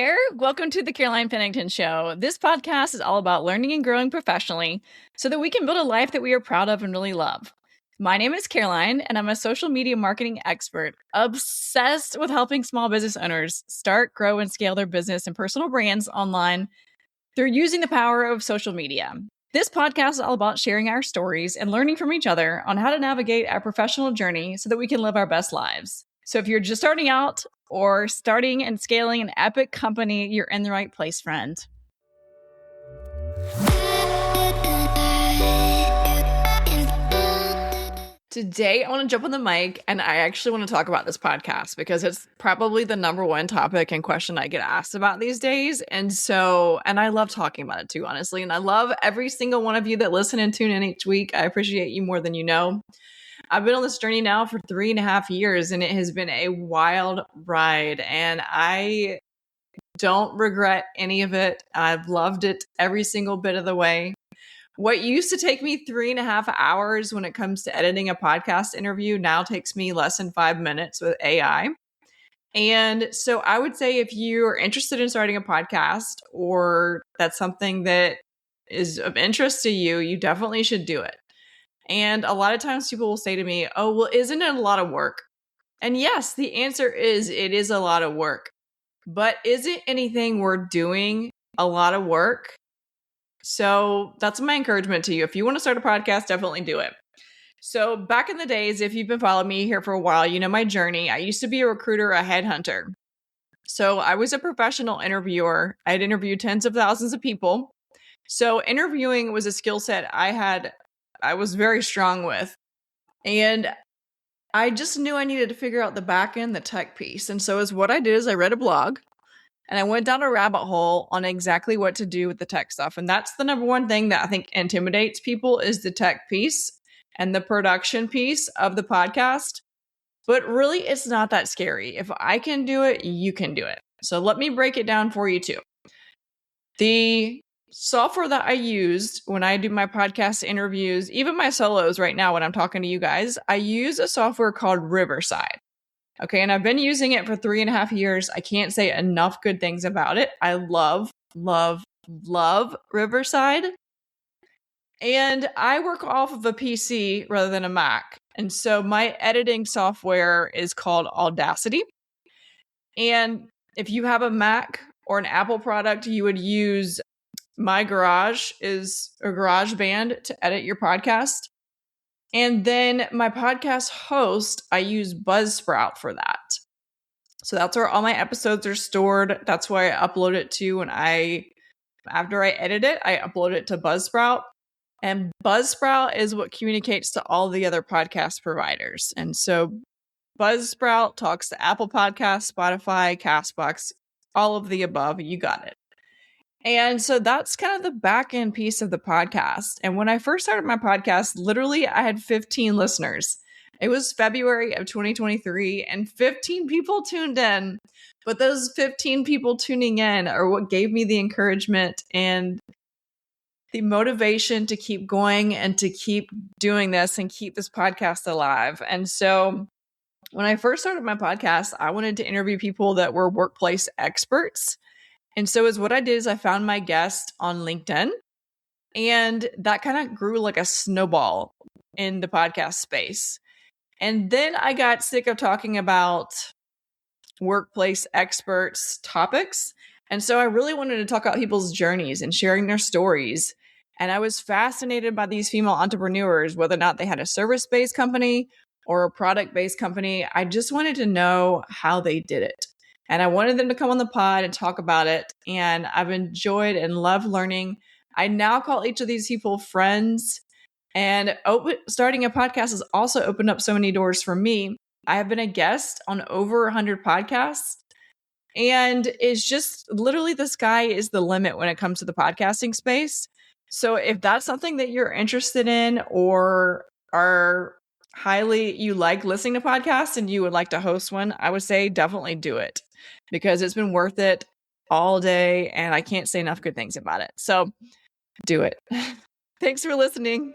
there. Welcome to the Caroline Pennington Show. This podcast is all about learning and growing professionally so that we can build a life that we are proud of and really love. My name is Caroline, and I'm a social media marketing expert obsessed with helping small business owners start, grow, and scale their business and personal brands online through using the power of social media. This podcast is all about sharing our stories and learning from each other on how to navigate our professional journey so that we can live our best lives. So if you're just starting out or starting and scaling an epic company, you're in the right place, friend. Today, I want to jump on the mic and I actually want to talk about this podcast because it's probably the number one topic and question I get asked about these days. And I love talking about it too, honestly. And I love every single one of you that listen and tune in each week. I appreciate you more than you know. I've been on this journey now for 3.5 years and it has been a wild ride and I don't regret any of it. I've loved it every single bit of the way. What used to take me 3.5 hours when it comes to editing a podcast interview now takes me less than 5 minutes with AI. And so I would say if you are interested in starting a podcast or that's something that is of interest to you, you definitely should do it. And a lot of times people will say to me, oh, well, isn't it a lot of work? And yes, the answer is it is a lot of work. But is it anything we're doing a lot of work? So that's my encouragement to you. If you want to start a podcast, definitely do it. So back in the days, if you've been following me here for a while, you know my journey. I used to be a recruiter, a headhunter. So I was a professional interviewer. I'd interviewed tens of thousands of people. So interviewing was a skill set I was very strong with. And I just knew I needed to figure out the back end, the tech piece. And so what I did is I read a blog and I went down a rabbit hole on exactly what to do with the tech stuff. And that's the number one thing that I think intimidates people is the tech piece and the production piece of the podcast. But really, it's not that scary. If I can do it, you can do it. So let me break it down for you too. The software that I used when I do my podcast interviews, even my solos right now when I'm talking to you guys, I use a software called Riverside. Okay, and I've been using it for 3.5 years. I can't say enough good things about it. I love, love, love Riverside. And I work off of a PC rather than a Mac. And so my editing software is called Audacity. And if you have a Mac or an Apple product, you would use My Garage is a GarageBand to edit your podcast. And then my podcast host, I use Buzzsprout for that. So that's where all my episodes are stored. That's why I upload it to after I edit it, I upload it to Buzzsprout. And Buzzsprout is what communicates to all the other podcast providers. And so Buzzsprout talks to Apple Podcasts, Spotify, Castbox, all of the above. You got it. And so that's kind of the back end piece of the podcast. And when I first started my podcast, literally I had 15 listeners. It was February of 2023 and 15 people tuned in. But those 15 people tuning in are what gave me the encouragement and the motivation to keep going and to keep doing this and keep this podcast alive. And so when I first started my podcast, I wanted to interview people that were workplace experts. And so what I did is I found my guest on LinkedIn, and that kind of grew like a snowball in the podcast space. And then I got sick of talking about workplace experts topics. And so I really wanted to talk about people's journeys and sharing their stories. And I was fascinated by these female entrepreneurs, whether or not they had a service-based company or a product-based company. I just wanted to know how they did it. And I wanted them to come on the pod and talk about it. And I've enjoyed and loved learning. I now call each of these people friends. And starting a podcast has also opened up so many doors for me. I have been a guest on over 100 podcasts. And it's just literally the sky is the limit when it comes to the podcasting space. So if that's something that you're interested in or you like listening to podcasts and you would like to host one, I would say definitely do it because it's been worth it all day and I can't say enough good things about it. So do it. Thanks for listening.